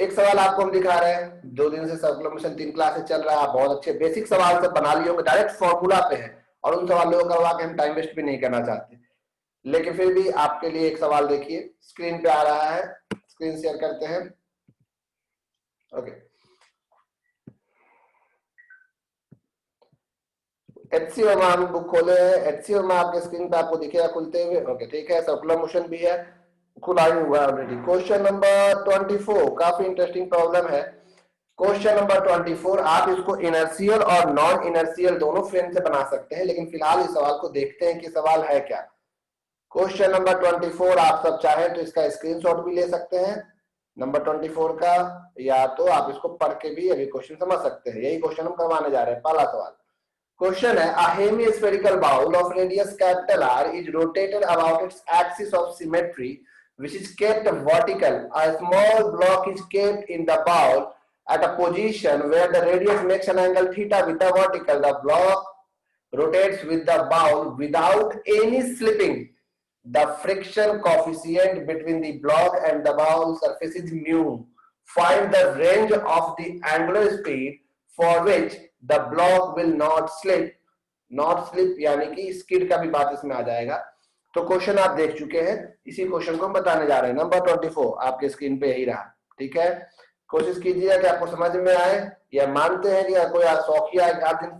एक सवाल आपको हम दिखा रहे हैं, 2 दिन से सर्कुलर मोशन 3 क्लासेस चल रहा है, आप बहुत अच्छे बेसिक सवाल सब बना लिए होंगे, डायरेक्ट फॉर्मूला पे है और उन सवालों को करवा के हम टाइम वेस्ट भी नहीं करना चाहते। लेकिन फिर भी आपके लिए एक सवाल देखिए, स्क्रीन पे आ रहा है, स्क्रीन शेयर करते हैं। ओके, HCO में हम बुक खोले हैं, HCO में आपके स्क्रीन पे आपको दिखेगा खुलते हुए। ओके ठीक है, सर्कुलर मोशन भी है, खुला ही हुआ है ऑलरेडी। क्वेश्चन नंबर 24 काफी इंटरेस्टिंग प्रॉब्लम है। क्वेश्चन नंबर 24, आप इसको इनर्शियल और नॉन इनर्शियल दोनों फ्रेम से बना सकते हैं, लेकिन फिलहाल इस सवाल को देखते हैं कि सवाल है क्या। क्वेश्चन नंबर 24 आप सब चाहें तो इसका स्क्रीनशॉट भी ले सकते हैं नंबर 24 का, या तो आप इसको पढ़ के भी अभी क्वेश्चन समझ सकते हैं। यही क्वेश्चन हम करवाने जा रहे हैं। पहला सवाल क्वेश्चन है, a hemispherical bowl of radius capital R is rotated about its axis of symmetry which is kept vertical. A small block is kept in the bowl at a position where the radius makes an angle theta with the vertical. The block rotates with the bowl without any slipping. The friction coefficient between the block and the bowl surface is mu. Find the range of the angular speed for which the block will not slip. Not slip यानी कि skid का भी बात इसमें आ जाएगा। तो question आप देख चुके हैं, इसी क्वेश्चन को हम बताने जा रहे हैं। नंबर 24 आपके स्क्रीन पे यही रहा, ठीक है। कोशिश कीजिएगा कि आपको समझ में आए, या मानते हैं कि कोई शौकिया आध दिन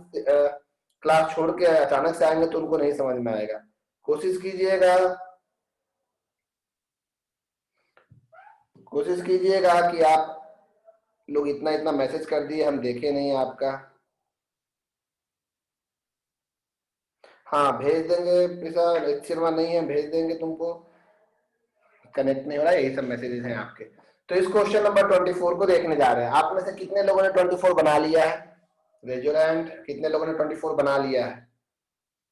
क्लास छोड़ के अचानक से आएंगे तो उनको नहीं समझ में आएगा। कोशिश कीजिएगा कि आप लोग इतना मैसेज कर दिए, हम देखे नहीं आपका। हाँ भेज देंगे सर, लेक्चर में नहीं है, भेज देंगे तुमको। कनेक्ट नहीं हो रहा है, यही सब मैसेजेस हैं आपके। तो इस क्वेश्चन नंबर 24 को देखने जा रहे हैं। आप में से कितने लोगों ने 24 बना लिया है? रेज योर हैंड, कितने लोगों ने 24 बना लिया है?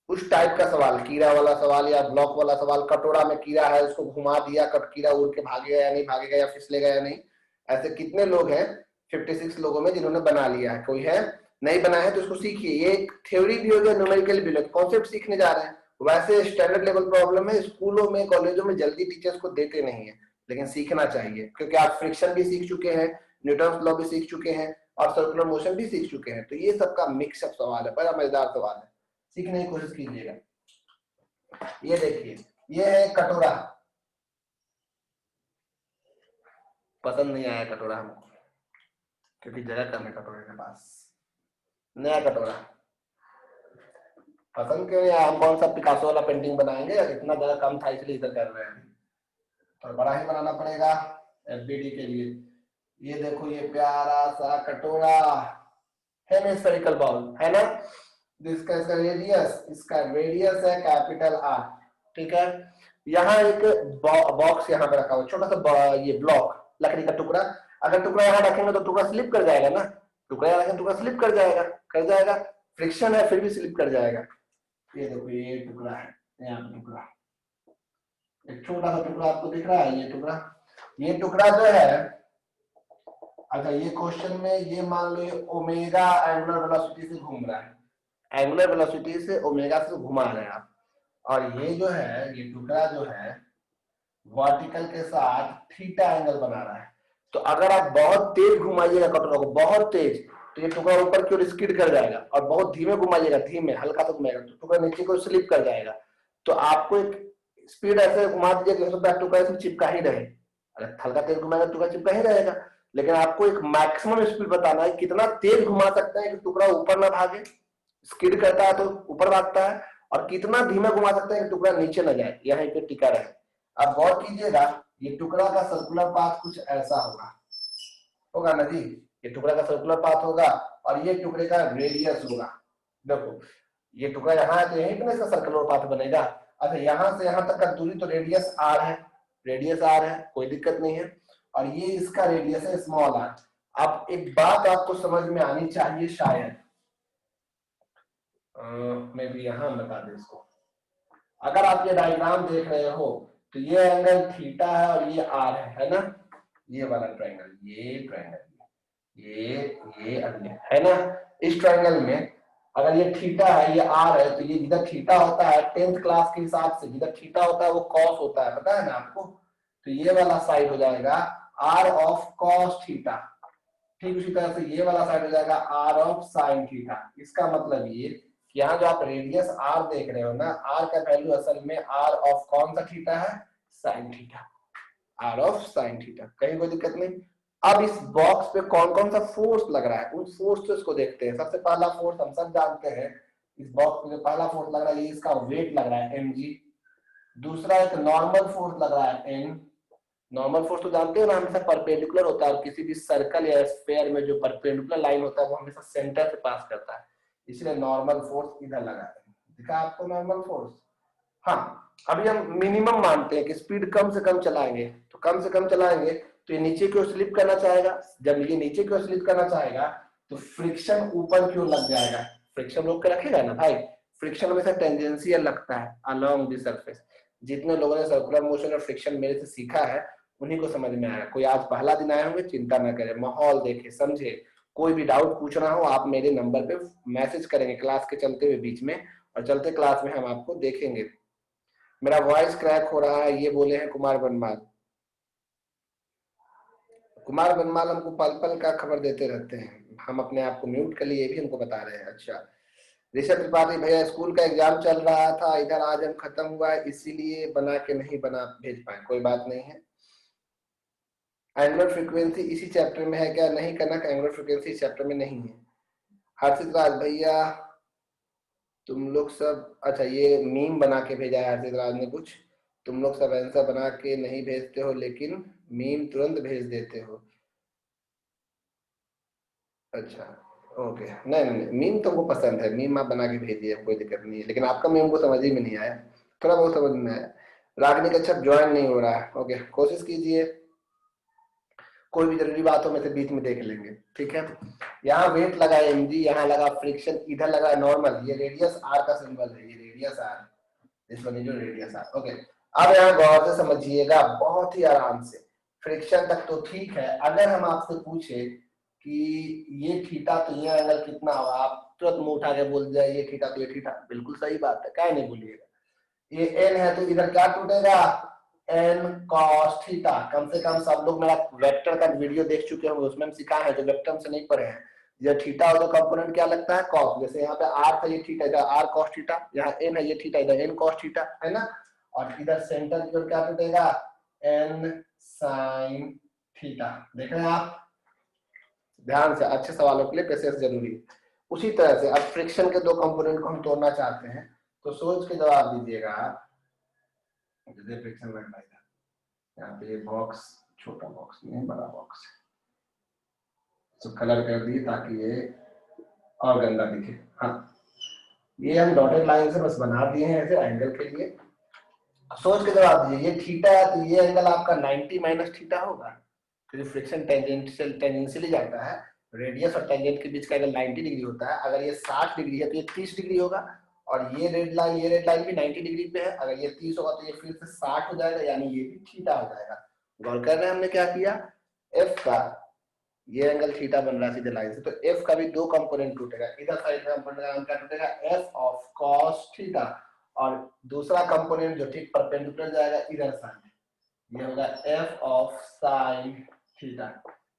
उस टाइप का सवाल, कीड़ा वाला सवाल या ब्लॉक वाला सवाल, कटोरा में कीड़ा है उसको घुमा दिया, कीड़ा उड़ के भागेगा या नहीं भागेगा, या फिसलेगा या नहीं, ऐसे कितने लोग हैं 56 लोगों में जिन्होंने बना लिया है? कोई है नहीं बना है तो इसको सीखिए। ये एक थ्योरी भी हो गया, न्यूमेरिकल भी हो गया, कॉन्सेप्ट सीखने जा रहे हैं। वैसे स्टैंडर्ड लेवल प्रॉब्लम है, स्कूलों में कॉलेजों में जल्दी टीचर्स को देते नहीं है, लेकिन सीखना चाहिए क्योंकि आप फ्रिक्शन भी सीख चुके हैं, न्यूटन्स लॉ भी सीख चुके हैं और सर्कुलर मोशन भी सीख चुके हैं। तो ये सबका मिक्सअप सवाल है, बड़ा मजेदार सवाल है, सीखने की कोशिश कीजिएगा। ये देखिए, ये है कटोरा, पसंद नहीं आया कटोरा हमको क्योंकि जगह कम है कटोरे के पास। नया कटोरा पसंद क्यों नहीं आया? हम कौन सा पिकासो वाला पेंटिंग बनाएंगे? इतना जगह कम था इसलिए इधर कर रहे हैं, और बड़ा ही बनाना पड़ेगा एफबीडी के लिए। ये देखो, ये प्यारा सा कटोरा, हेमिस्फेरिकल बाउल है ना, इसका इसका रेडियस है कैपिटल आर, ठीक है। यहाँ एक बॉक्स यहाँ पे रखा हुआ, छोटा सा ये ब्लॉक, लकड़ी का टुकड़ा। अगर टुकड़ा यहाँ रखेंगे तो टुकड़ा स्लिप कर जाएगा ना, टुकड़ा यहाँ रखेंगे टुकड़ा स्लिप कर जाएगा, फ्रिक्शन है फिर भी स्लिप कर जाएगा। ये देखो, ये टुकड़ा है, यहाँ पे टुकड़ा, एक छोटा सा टुकड़ा आपको दिख रहा है, ये टुकड़ा जो है, अच्छा ये क्वेश्चन में ये मान लो ये ओमेगा एंगुलर वेलोसिटी से घूम रहा है, एंगुलर वेलोसिटी से ओमेगा से घुमा रहे हैं आप, और ये जो है, ये टुकड़ा जो है वर्टिकल के साथ थीटा एंगल बना रहा है। तो अगर आप बहुत तेज घुमाइएगा कटोरा को, बहुत तेज, तो ये टुकड़ा ऊपर की ओर स्किड कर जाएगा, और बहुत धीमे घुमाइएगा, धीमे हल्का सा घुमाएगा तो टुकड़ा नीचे को स्लिप कर जाएगा। तो आपको एक स्पीड ऐसे घुमा दीजिए कि टुकड़ा इसमें चिपका ही रहे, अगर हल्का तेज घुमाएगा टुकड़ा चिपका ही रहेगा। लेकिन आपको एक मैक्सिमम स्पीड बताना है, कितना तेज घुमा सकते हैं कि टुकड़ा ऊपर ना भागे, स्किड करता है तो ऊपर भागता है, और कितना धीमे घुमा सकते हैं कि टुकड़ा नीचे न जाए, यहीं पे टिका रहे। अब गौर कीजिएगा, ये टुकड़ा का सर्कुलर पाथ कुछ ऐसा होगा ना जी, ये टुकड़ा का सर्कुलर पाथ होगा और ये टुकड़े का रेडियस होगा। देखो ये टुकड़ा यहाँ है तो यहीं पे इसका सर्कुलर पाथ बनेगा। अच्छा यहाँ से यहाँ तक का दूरी तो रेडियस आर है, कोई दिक्कत नहीं है, और ये इसका रेडियस है स्मॉल आर। अब एक बात आपको समझ में आनी चाहिए शायद, मैं भी यहाँ बता दें इसको। अगर आप ये डायग्राम देख रहे हो तो ये एंगल थीटा है और ये आर है ना, ये वाला ट्रायंगल, ये अन्य है ना। इस ट्रायंगल में अगर ये थीटा है, ये आर है, तो ये जिधर थीटा होता है 10th क्लास के हिसाब से जिधर थीटा होता है वो कॉस होता है, पता है ना आपको। तो ये वाला साइड हो जाएगा आर ऑफ कॉस थीटा। ठीक उसी तरह से ये वाला साइड हो जाएगा आर ऑफ साइन थीटा। इसका मतलब ये कि यहाँ जो आप रेडियस आर देख रहे हो ना, आर का वैल्यू असल में आर ऑफ कौन सा थीटा है, sine theta, r of sine theta. कहीं कोई दिक्कत नहीं। अब इस बॉक्स पे कौन कौन सा फोर्स लग रहा है, उन फोर्स को देखते हैं। सबसे पहला फोर्स हम सब जानते हैं, इस बॉक्स पे जो पहला फोर्स लग रहा है ये इसका वेट लग रहा है mg। दूसरा एक नॉर्मल फोर्स लग रहा है n। नॉर्मल फोर्स तो जानते हो ना, हमेशा परपेंडिकुलर होता है और किसी भी सर्कल या स्फीयर में जो परपेंडिकुलर लाइन होता है वो हमेशा सेंटर से पास करता है, इसलिए नॉर्मल फोर्स इधर लगा है। दिखा आपको नॉर्मल फोर्स। हाँ, अभी हम मिनिमम मानते हैं कि स्पीड कम से कम चलाएंगे, तो कम से कम चलाएंगे तो ये नीचे की ओर स्लिप करना चाहेगा। जब ये नीचे की ओर स्लिप करना चाहेगा तो फ्रिक्शन ऊपर की ओर लग जाएगा। फ्रिक्शन रोक के रखेगा ना भाई, फ्रिक्शन हमेशा टेंजेंशियल लगता है अलोंग द सरफेस। जितने लोगों ने सर्कुलर मोशन और फ्रिक्शन मेरे से सीखा है उन्हीं को समझ में आया। कोई आज पहला दिन आए होंगे चिंता ना करें, माहौल देखे समझे, कोई भी डाउट पूछना हो आप मेरे नंबर पे मैसेज करेंगे क्लास के चलते हुए बीच में, और चलते क्लास में हम आपको देखेंगे। मेरा वॉइस क्रैक हो रहा है ये बोले हैं कुमार बनमाल। कुमार बनमाल हमको पल पल का खबर देते रहते हैं, हम अपने आप को म्यूट कर लिए, ये भी हमको बता रहे हैं। अच्छा, ऋषभ त्रिपाठी भैया स्कूल का एग्जाम चल रहा था इधर, आज हम खत्म हुआ है इसीलिए बना के नहीं बना भेज पाए, कोई बात नहीं है। एंगुलर फ्रीक्वेंसी इसी चैप्टर में है क्या, नहीं करना, एंगुलर फ्रीक्वेंसी इस चैप्टर में नहीं है। हर्षित राज भैया तुम लोग सब, अच्छा ये मीम बना के भेजा है हर्षित राज ने कुछ, तुम लोग सब आंसर बना के नहीं भेजते हो लेकिन मीम तुरंत भेज देते हो। अच्छा ओके, नहीं नहीं मीम तो वो पसंद है, मीम आप बना के भेजिए, कोई दिक्कत नहीं है, लेकिन आपका मीम को समझ ही में नहीं आया, थोड़ा बहुत समझ में आया। रागनी कच्छप ज्वाइन नहीं हो रहा है, ओके कोशिश कीजिए, कोई भी जरूरी बात हो में से बीच में देख लेंगे, ठीक है। यहाँ वेट लगा है mg, यहाँ लगा फ्रिक्शन, इधर लगा नॉर्मल, ये रेडियस r का सिंबल है, ये radius r, this one is your radius r, okay. अब यहाँ गौर से समझिएगा बहुत ही आराम से, फ्रिक्शन तक तो ठीक है। अगर हम आपसे पूछे कि ये थीटा तो ये एंगल कितना होगा, आप तुरंत मुंह उठा के बोल जाए ये थीटा तो ये थीटा, बिल्कुल सही बात है, क्या नहीं बोलिएगा। ये n है तो इधर क्या टूटेगा, n cos थीटा। कम से कम सब लोग मेरा वेक्टर का वीडियो देख चुके होंगे, उसमें हम सिखाए हैं, जो वेक्टर से नहीं पढ़े हैं। जब थीटा हो तो कंपोनेंट क्या लगता है, cos। जैसे यहाँ पे r था ये थीटा, इधर r cos थीटा, यहाँ n है ये थीटा, इधर n cos थीटा, है ना। और इधर सेंटर की ओर क्या टूटेगा, n sin थीटा। देख रहे हैं आप, ध्यान से, अच्छे सवालों के लिए पेशेंस जरूरी है। उसी तरह से अब फ्रिक्शन के दो कंपोनेंट को हम तोड़ना चाहते हैं, तो सोच के जवाब दीजिएगा आप। फ्रिक्शन लग रहा है यहाँ पे, बॉक्स छोटा बॉक्स नहीं बड़ा बॉक्स है, तो कलर कर दिए ताकि ये और गंदा दिखे। हाँ, ये हम डॉटेड लाइन से बस बना दिए हैं ऐसे एंगल के लिए। सोच के जवाब दीजिए, ये थीटा है तो ये एंगल आपका 90 माइनस थीटा होगा, क्योंकि फ्रिक्शन टेंजेंशियली जाता है, रेडियस और टेंजेंट के बीच का एंगल 90 डिग्री होता है। अगर ये 60 डिग्री है तो ये 30 डिग्री होगा, और ये रेड लाइन भी 90 डिग्री पे है, अगर ये 30 होगा तो ये फिर से 60 हो जाएगा, यानी ये भी थीटा हो जाएगा। गौर कर रहे हैं हमने क्या किया, एफ का ये एंगल थीटा बन रहा है सीधे लाइन से, तो एफ का भी दो कंपोनेंट टूटेगा, इधर साइड कंपोनेंट क्या टूटेगा, एफ ऑफ कॉस थीटा, और दूसरा कंपोनेंट जो ठीक परपेंडिकुलर जाएगा इधर साइड, ये होगा एफ ऑफ साइन थीटा।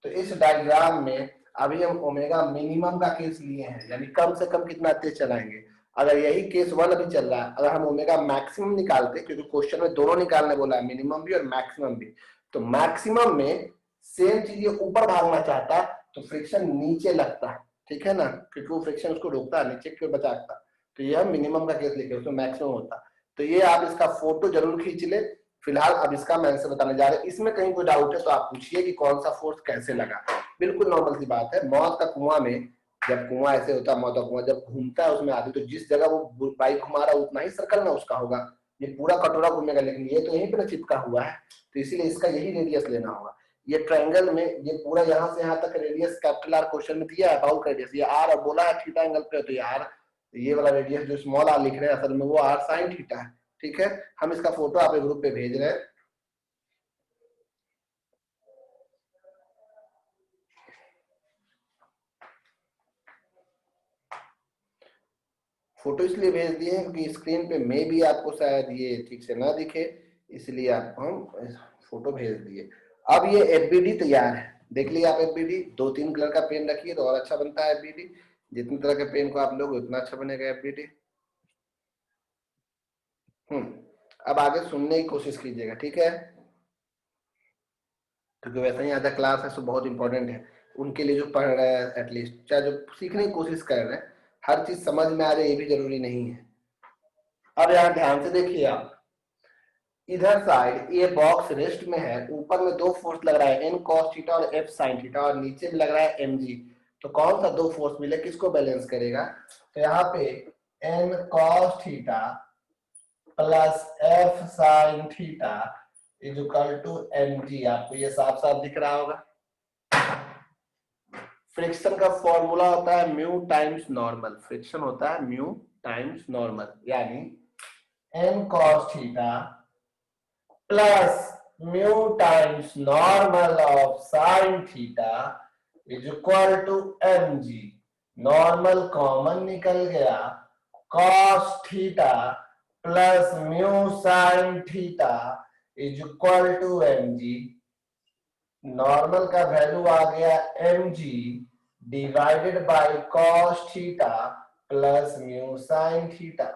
तो इस डायग्राम में अभी हम ओमेगा मिनिमम का केस लिए हैं, यानी कम से कम कितना तेज चलाएंगे। अगर यही केस 1 अभी चल रहा है, अगर हम ओमेगा मैक्सिमम निकालते, क्योंकि क्वेश्चन में दोनों निकालने बोला है, मिनिमम भी और मैक्सिमम भी, तो मैक्सिमम में सेम चीज ये ऊपर भागना चाहता तो फ्रिक्शन नीचे लगता, ठीक है ना, क्योंकि वो फ्रिक्शन उसको रोकता, नीचे की ओर बचाता। तो ये हम मिनिमम का केस लिखे, उसमें मैक्सिमम होता। तो ये आप इसका फोटो जरूर खींच ले। फिलहाल अब इसका मैं आंसर बताने जा रहे हैं, इसमें कहीं कोई डाउट है तो आप पूछिए कि कौन सा फोर्स कैसे लगा। बिल्कुल नॉर्मल सी बात है, मौत का कुआं में जब कुआं ऐसे होता है, मौत का कुआं जब घूमता है उसमें आदमी, तो जिस जगह वो बाइक घुमा रहा है उतना ही सर्कल ना उसका होगा, ये पूरा कटोरा घूमेगा, लेकिन ये तो यहीं पर चिपका हुआ है, तो इसीलिए इसका यही रेडियस लेना होगा। ये ट्रायंगल में ये पूरा यहाँ से यहाँ तक रेडियस कैपिटल आर क्वेश्चन में दिया है, बाउल का रेडियस, ये आर, और बोला है थीटा एंगल पे, तो ये आर, ये वाला रेडियस जो स्मॉल आर लिख रहे हैं असल में वो आर साइन थीटा है, ठीक है। हम इसका फोटो आप ग्रुप पे भेज रहे हैं। फोटो इसलिए भेज दिए हैं क्योंकि स्क्रीन पे मे भी आपको शायद ये ठीक से ना दिखे, इसलिए आपको हम फोटो भेज दिए। अब ये एफबीडी तैयार है, देख लिया आप एफबीडी, 2-3 कलर का पेन रखिए तो और अच्छा बनता है एफबीडी, जितने तरह के पेन को आप लोग उतना अच्छा बनेगा एफबीडी। अब आगे सुनने की कोशिश कीजिएगा, ठीक है, क्योंकि वैसे ही आधा क्लास है तो बहुत इंपॉर्टेंट है उनके लिए जो पढ़ रहे हैं, एटलीस्ट चाहे जो सीखने की कोशिश कर रहे हैं, हर चीज समझ में आ जाए ये भी जरूरी नहीं है। अब यहाँ ध्यान से देखिए आप, इधर साइड ये बॉक्स रेस्ट में है, ऊपर में 2 फोर्स लग रहा है, एन कॉस थीटा और एफ साइन थीटा, और नीचे भी लग रहा है एम जी। तो कौन सा 2 फोर्स मिले, किसको बैलेंस करेगा? तो यहाँ पे n cos theta plus f sine theta is equal to m g. आपको ये साफ साफ दिख रहा होगा। फ्रिक्शन का फॉर्मूला होता है म्यू टाइम्स नॉर्मल, फ्रिक्शन होता है म्यू टाइम्स नॉर्मल, यानी n cos theta plus mu times normal of sine theta is equal to m g. Normal common निकल गया, cos theta plus mu sine theta is equal to m g. Normal का value आ गया m g divided by cos theta plus mu sine theta.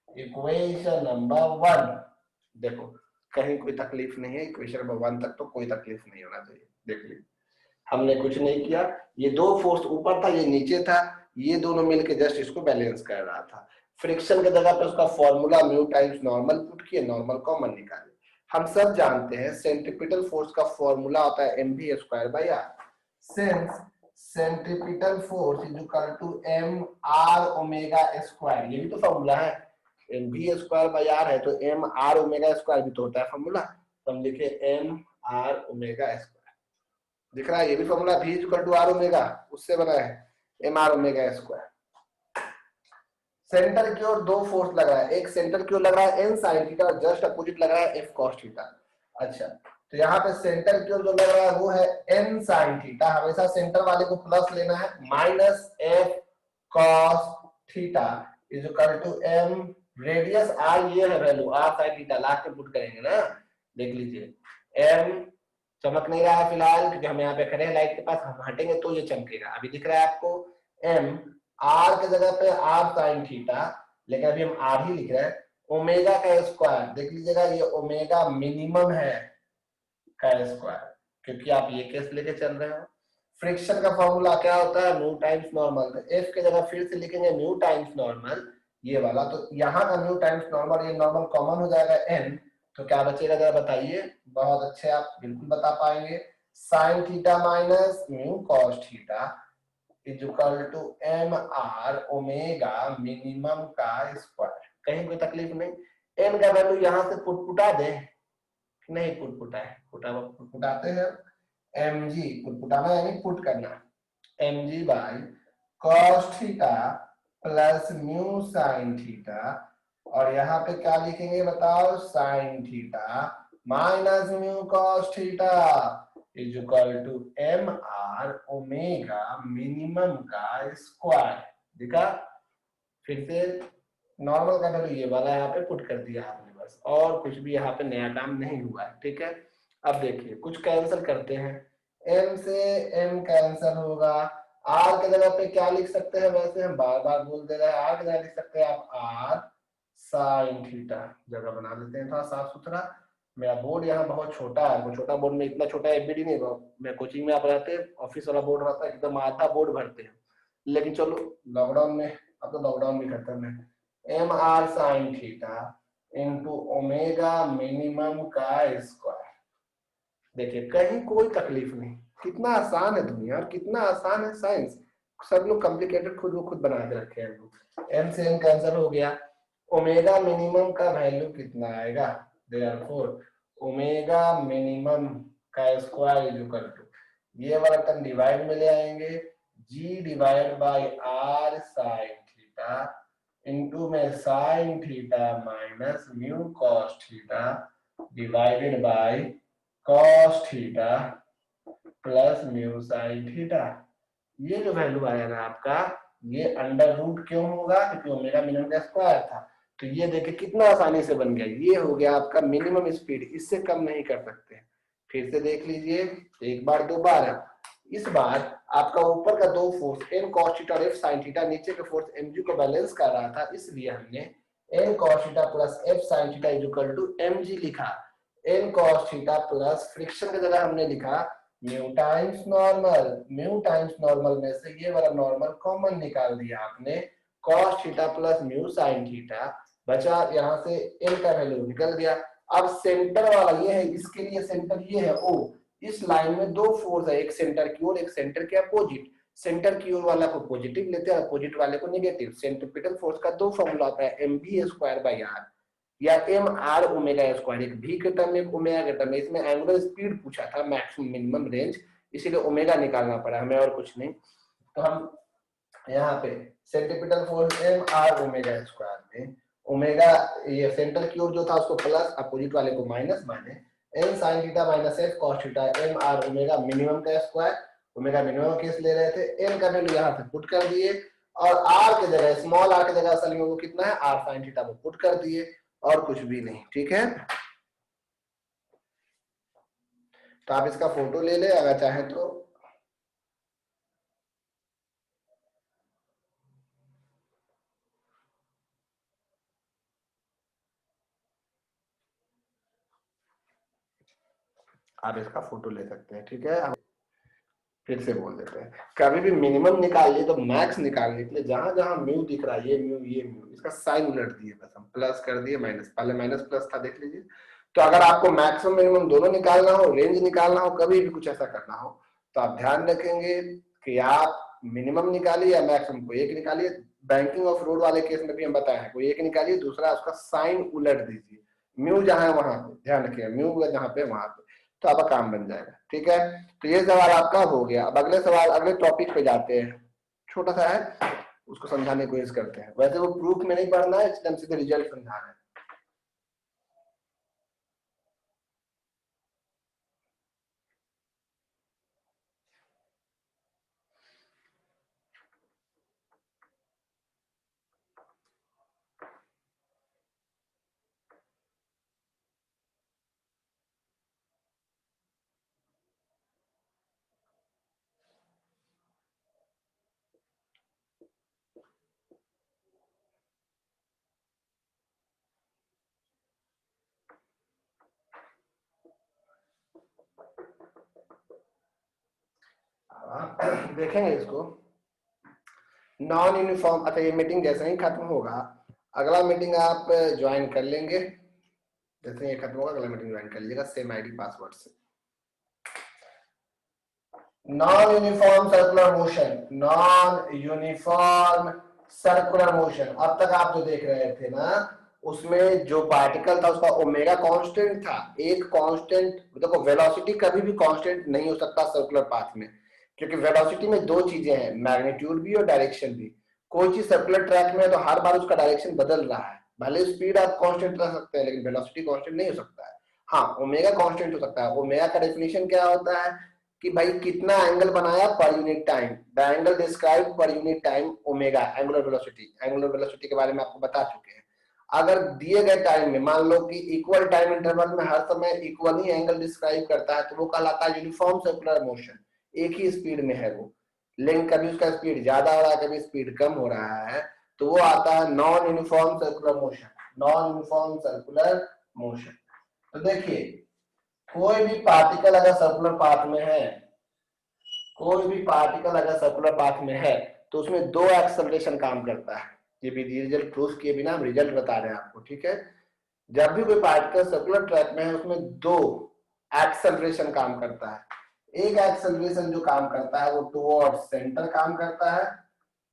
Equation number 1। देखो कहीं कोई तकलीफ नहीं है, इक्वेशन नंबर 1 तक तो कोई तकलीफ नहीं होना चाहिए। देख लीजिए हमने कुछ नहीं किया, ये 2 फोर्स ऊपर था, ये नीचे था, ये दोनों मिलकर जस्ट इसको बैलेंस कर रहा था। फ्रिक्शन की जगह पे उसका formula mu times normal put किए, नॉर्मल कॉमन निकाले। हम सब जानते हैं सेंट्रीपिटल फोर्स का फॉर्मूला होता है mv square by r. Since centripetal force is equal to m r omega square, ये भी तो फॉर्मूला है, mv स्क्वायर बाई आर है तो m r ओमेगा स्क्वायर भी तो होता है फॉर्मूला, तो हम लिखे m r ओमेगा स्क्वायर। दिख रहा है ये भी formula v equal to r omega, उससे बना है m r omega square. Centre की ओर 2 फोर्स लग रहा है, एक सेंटर की ओर लग रहा है n sin थीटा और जस्ट अपोजिट लग रहा है f cos थीटा। अच्छा तो यहाँ पे सेंटर की ओर जो लग रहा है वो है n sin थीटा, हमेशा सेंटर वाले को प्लस लेना है, minus f cos theta is equal to m, radius r ये है value, r sin theta last में पुट करेंगे ना, देख लीजिए m चमक नहीं रहा है फिलहाल क्योंकि हम यहाँ पे खड़े हैं लाइट के पास, हम हटेंगे तो ये चमकेगा। अभी दिख रहा है आपको m, आर के जगह पे आर साइन थीटा, लेकिन अभी हम आर ही लिख रहे हैं, ओमेगा का स्क्वायर, देख लीजिएगा ये ओमेगा मिनिमम है का स्क्वायर, क्योंकि आप ये केस लेके चल रहे हो। फ्रिक्शन का फॉर्मूला क्या होता है म्यू टाइम्स नॉर्मल, तो एफ के जगह फिर से लिखेंगे म्यू टाइम्स नॉर्मल ये वाला, तो यहाँ का म्यू टाइम्स नॉर्मल, ये नॉर्मल कॉमन हो जाएगा एन, तो क्या बचेगा जरा बताइए, बहुत अच्छे आप बिल्कुल बता पाएंगे, sine theta minus mu cos theta is equal to m r omega minimum का स्क्वायर। कहीं कोई तकलीफ नहीं, एन का वैल्यू यहां से पुटपुटा दे, नहीं पुटपुटा है, पुटपुटाते हैं एम जी, पुटपुटाना यानी पुट करना, m g by cos theta plus mu sine theta, और यहाँ पे क्या लिखेंगे बताओ, sine theta minus mu cos theta is equal to m r omega minimum का स्क्वायर। दिखा, फिर से नॉर्मल का वैल्यू ये वाला यहाँ पे पुट कर दिया आपने बस, और कुछ भी यहाँ पे नया काम नहीं हुआ है, ठीक है। अब देखिए कुछ कैंसिल करते हैं, m से m कैंसिल होगा, r के जगह पे क्या लिख सकते हैं, वैसे हम बार बार बोल दे रहे हैं, r के जगह लिख सकते हैं आप r साइन थीटा, जगह बना लेते हैं थोड़ा साफ सुथरा। मेरा बोर्ड यहाँ बहुत छोटा है, वो छोटा बोर्ड में इतना छोटा एफबीडी नहीं, मैं कोचिंग में आप रहते ऑफिस वाला बोर्ड रहता है एकदम आधा बोर्ड भरते हैं, लेकिन चलो लॉकडाउन में, अब तो लॉकडाउन भी खत्म है, m r sine theta into omega minimum का स्क्वायर। देखिए कहीं कोई तकलीफ नहीं, कितना आसान है दुनिया और कितना आसान है साइंस, सब लोग कॉम्प्लिकेटेड खुद वो खुद बना के रखे हैं लोग। एम से एम कैंसिल हो गया, ओमेगा मिनिमम का वैल्यू कितना आएगा, देयरफॉर ओमेगा मिनिमम का स्क्वायर इज इक्वल टू, ये वाला टर्म डिवाइड में ले आएंगे, g divide by r sine theta into में sine theta minus mu cos theta divided by cos theta plus mu sine theta. ये जो वैल्यू आया ना आपका, ये अंडर रूट क्यों होगा, क्योंकि ओमेगा मिनिमम का स्क्वायर था, तो ये देखिए कितना आसानी से बन गया, ये हो गया आपका मिनिमम स्पीड, इससे कम नहीं कर सकते। फिर से देख लीजिए, एक बार दो बार। इस बार आपका ऊपर का दो फोर्स n cos थीटा और f sin थीटा नीचे के फोर्स mg को बैलेंस कर रहा था, इसलिए हमने n cos theta plus f sin theta is equal to mg लिखा। n cos theta plus friction की जगह हमने लिखा mu times normal. Mu times normal में से ये वाला नॉर्मल कॉमन निकाल दिया आपने, cos theta plus mu sin theta बचा, यहाँ से n का वैल्यू निकल गया। अब सेंटर वाला ये है, इसके लिए सेंटर ये है O। इस लाइन में दो फोर्स है, एक सेंटर की ओर एक सेंटर के अपोजिट। सेंटर की ओर वाला को पॉजिटिव लेते हैं, अपोजिट वाले को नेगेटिव। सेंट्रीपिटल फोर्स का दो फॉर्मूला होता है, mv²/r या mr ओमेगा स्क्वायर, एक v के टर्म में एक ओमेगा के टर्म में। इसमें एंगुलर स्पीड पूछा था, मैक्सिमम मिनिमम रेंज, इसीलिए ओमेगा निकालना पड़ा हमें और कुछ नहीं। तो हम यहाँ पे centripetal force mr omega square में ओमेगा ये सेंटर की ओर जो था उसको प्लस, अपोजिट वाले को माइनस, माने n sin theta minus f cos theta mr omega minimum का स्क्वायर। ओमेगा मिनिमम केस ले रहे थे, n का वैल्यू यहाँ पे पुट कर दिए और r के जगह, स्मॉल r के जगह असल में वो कितना है r sin थीटा वो पुट कर दिए, और कुछ भी नहीं। ठीक है, तो आप इसका फोटो ले ले अगर चाहे तो। आप इसका फोटो ले सकते हैं। ठीक है, फिर से बोल देते हैं, कभी भी मिनिमम निकाल लिए तो मैक्स निकालने के लिए जहां जहां म्यू दिख रहा है, ये म्यू ये म्यू, इसका साइन उलट दिए, बस हम प्लस कर दिए माइनस, पहले माइनस प्लस था देख लीजिए। तो अगर आपको मैक्सिमम मिनिमम दोनों निकालना हो, रेंज निकालना हो, कभी भी कुछ ऐसा करना हो, तो आप ध्यान रखेंगे कि आप मिनिमम निकालिए या मैक्सिमम को एक निकालिए। बैंकिंग ऑफ रोड वाले केस में भी हम बताए हैं, कोई एक निकालिए, दूसरा उसका साइन उलट दीजिए, म्यू जहां है वहां पे ध्यान रखिएगा, म्यू जहां पे वहां पे, तो आपका काम बन जाएगा। ठीक है, तो ये सवाल आपका हो गया। अब अगले सवाल, अगले टॉपिक पे जाते हैं, छोटा सा है, उसको समझाने की कोशिश करते हैं। वैसे वो प्रूफ में नहीं पढ़ना है, इसलिए हम सीधे रिजल्ट समझा रहे हैं। देखेंगे इसको, नॉन यूनिफॉर्म। अच्छा, ये मीटिंग जैसे ही खत्म होगा, अगला मीटिंग आप ज्वाइन कर लेंगे, जैसे ये खत्म होगा अगला मीटिंग ज्वाइन कर लीजिएगा सेम आईडी पासवर्ड से। Non uniform circular motion, non uniform circular motion, अब तक आप जो देख रहे थे ना, उसमें जो पार्टिकल था उसका ओमेगा कांस्टेंट था। एक कांस्टेंट, देखो वेलोसिटी कभी भी कांस्टेंट नहीं हो सकता सर्कुलर पाथ में, क्योंकि वेलोसिटी में दो चीजें हैं, मैग्नीट्यूड भी और डायरेक्शन भी। कोई चीज सर्कुलर ट्रैक में है तो हर बार उसका डायरेक्शन बदल रहा है, भले स्पीड आप कांस्टेंट रख सकते हैं लेकिन वेलोसिटी कांस्टेंट नहीं हो सकता है। हाँ, ओमेगा कांस्टेंट हो सकता है। ओमेगा का डेफिनेशन क्या होता है कि भाई कितना एंगल बनाया per unit time, the angle describe per unit time omega, angular velocity. Angular velocity के बारे में आपको बता चुके हैं। अगर दिए गए टाइम में मान लो कि इक्वल टाइम इंटरवल में हर समय इक्वल ही एंगल डिस्क्राइब करता है, तो वो कहलाता है यूनिफॉर्म सर्कुलर मोशन, एक ही स्पीड में है वो, लेकिन कभी उसका स्पीड ज्यादा हो रहा है कभी स्पीड कम हो रहा है, तो वो आता है non uniform circular motion. Non uniform circular motion, तो देखिए कोई भी पार्टिकल अगर सर्कुलर पाथ में है, कोई भी पार्टिकल अगर सर्कुलर पाथ में है, तो उसमें दो एक्सेलरेशन काम करता है। ये भी रिजल्ट प्रूफ किए बिना हम रिजल्ट बता रहे हैं आपको। ठीक है, जब भी कोई पार्टिकल सर्कुलर ट्रैक में है उसमें दो एक्सेलरेशन काम करता है। एक एक्सेलरेशन जो काम करता है वो टुवर्ड्स सेंटर काम करता है,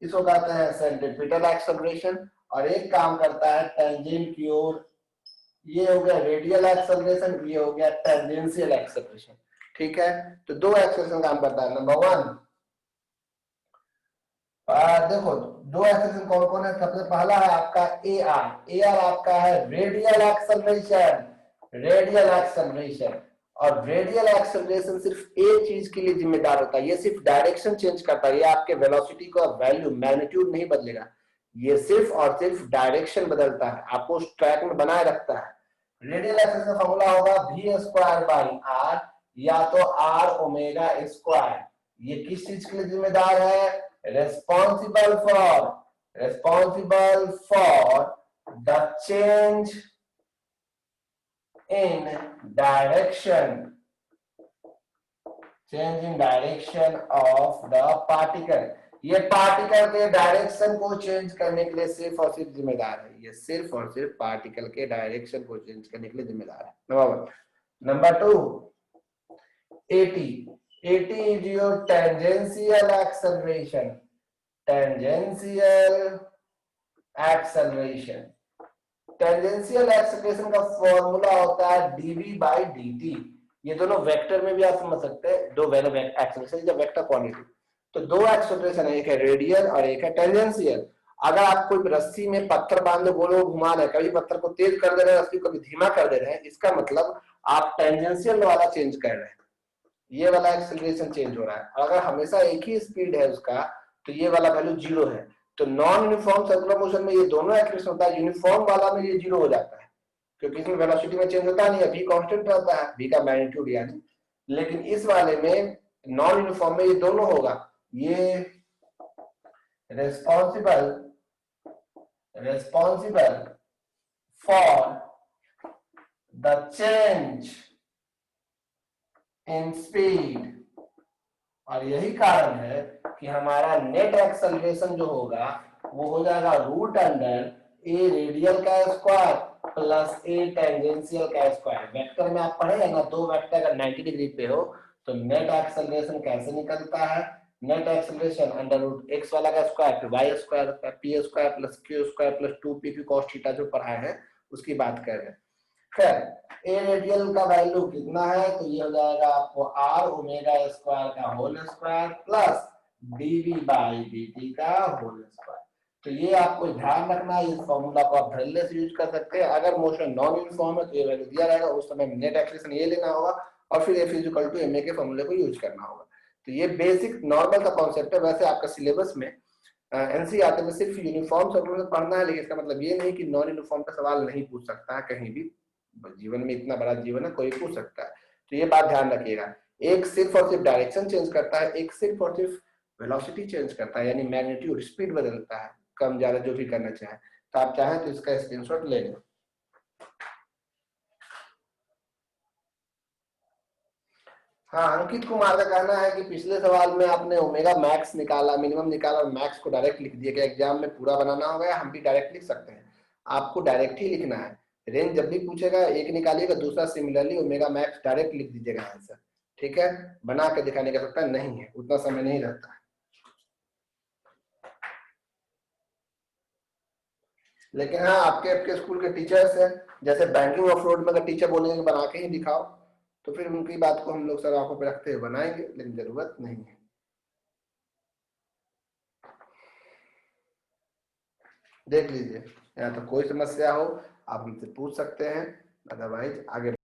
इसको कहते हैं सेंट्रीपिटल एक्सेलरेशन, और एक काम करता है टेंजेंट की ओर, ये हो गया रेडियल एक्सेलरेशन, ये हो गया टेंजेंशियल एक्सेलरेशन। ठीक है, तो दो एक्सेलरेशन काम करता है। नंबर वन, देखो दो एक्सेलरेशन कौन कौन है। सबसे पहला है आपका ए आर। ए आर आपका है रेडियल एक्सेलरेशन, रेडियल एक्सेलरेशन। और रेडियल एक्सेलरेशन सिर्फ एक चीज के लिए जिम्मेदार होता है, ये सिर्फ डायरेक्शन चेंज करता है, ये आपके वेलोसिटी का वैल्यू मैग्नीट्यूड नहीं बदलेगा, ये सिर्फ और सिर्फ डायरेक्शन बदलता है, आपको उस ट्रैक में बनाए रखता है। रेडियल एक्सेलरेशन का फॉर्मूला होगा v² बाई r, या तो आर ओमेगा स्क्वायर। ये किस चीज के लिए जिम्मेदार है? Responsible for the change in direction of the particle. ये पार्टिकल के डायरेक्शन को चेंज करने के लिए सिर्फ और सिर्फ जिम्मेदार है। ये सिर्फ और सिर्फ पार्टिकल के डायरेक्शन को चेंज करने के लिए जिम्मेदार है। Number 2, AT is your tangential acceleration tangential acceleration का फॉर्मूला होता है dv/dt। ये दोनों वेक्टर में भी आप समझ सकते हैं, दो एक्सेलरेशन या वेक्टर क्वांटिटी। तो दो एक्सेलरेशन है, एक है रेडियल और एक है टेंजेंशियल। अगर आप कोई रस्सी में पत्थर बांध गोल घुमा रहे हैं, कभी पत्थर को तेज कर दे रहे हैं, रस्सी को कभी धीमा कर दे रहे हैं, इसका मतलब आप टेंजेंशियल वाला चेंज कर रहे हैं, ये वाला एक्सेलरेशन चेंज हो रहा है। अगर हमेशा एक ही स्पीड है उसका तो ये वाला वैल्यू 0 है। तो नॉन यूनिफॉर्म सर्कुलर मोशन में ये दोनों एक्सेलरेशन होता है, यूनिफॉर्म वाला में ये 0 हो जाता है क्योंकि इसमें वेलोसिटी में चेंज होता नहीं है, v कांस्टेंट रहता है, v का मैग्नीट्यूड यानी। लेकिन इस वाले में नॉन यूनिफॉर्म में ये दोनों होगा। ये responsible for the change in speed, और यही कारण है कि हमारा नेट एक्सेलरेशन जो होगा वो हो जाएगा रूट अंडर ए रेडियल का स्क्वायर प्लस ए टेंजेंशियल का स्क्वायर। वेक्टर में आप पढ़े हैं ना, दो वेक्टर अगर 90 डिग्री पे हो तो नेट एक्सेलरेशन कैसे निकलता है? Net acceleration under root x वाला का स्क्वायर फिर y square p square plus q square plus 2p cos theta जो पढ़ा है उसकी बात कर रहे हैं। खैर ए रेडियल का वैल्यू कितना है? तो ये हो जाएगा आपको आर ओमेगा स्क्वायर का होल स्क्वायर प्लस dv/dt का होल स्क्वायर। तो ये आपको ध्यान रखना है, इस फॉर्मूला को आप धड़ल्ले से यूज कर सकते हैं। अगर मोशन नॉन यूनिफॉर्म है तो ये वैल्यू दिया रहेगा, उस समय नेट एक्सेलरेशन ये लेना होगा और फिर F = ma के फॉर्मूले को यूज करना होगा। तो ये बेसिक नॉर्मल का कॉन्सेप्ट है। वैसे आपका सिलेबस में एनसीईआरटी में सिर्फ यूनिफॉर्म सर्कुलर पढ़ना है, लेकिन इसका मतलब ये नहीं कि नॉन यूनिफॉर्म का सवाल नहीं पूछ सकता है कहीं भी। जीवन में इतना बड़ा जीवन है, कोई पूछ सकता है। तो ये बात ध्यान रखिएगा, एक सिर्फ और सिर्फ डायरेक्शन चेंज करता है, एक सिर्फ और सिर्फ वेलोसिटी चेंज करता है, यानी मैग्नीट्यूड स्पीड बदलता है, कम ज्यादा जो भी करना चाहे। तो आप चाहें तो इसका स्क्रीनशॉट ले लें। हाँ, अंकित कुमार का कहना है कि पिछले सवाल में आपने ओमेगा मैक्स निकाला, मिनिमम निकाला और मैक्स को डायरेक्ट लिख दिया। क्या एग्जाम में पूरा बनाना होगा या हम भी डायरेक्ट लिख सकते हैं? आपको डायरेक्ट ही लिखना है। रेंज जब भी पूछेगा एक निकालिएगा, दूसरा सिमिलरली ओमेगा मैक्स डायरेक्ट लिख दीजिएगा आंसर। ठीक है, बना के दिखाने का सकता नहीं है, उतना समय नहीं रहता है। लेकिन हाँ, आपके स्कूल के टीचर्स हैं, जैसे बैंकिंग ऑफ रोड में अगर टीचर बोलेंगे बना के ही दिखाओ तो फिर उनकी बात को हम लोग सर आंखों पे रखते हुए बनाएंगे, लेकिन जरूरत नहीं है। देख लीजिए, या तो कोई समस्या हो आप हमसे पूछ सकते हैं, अदरवाइज आगे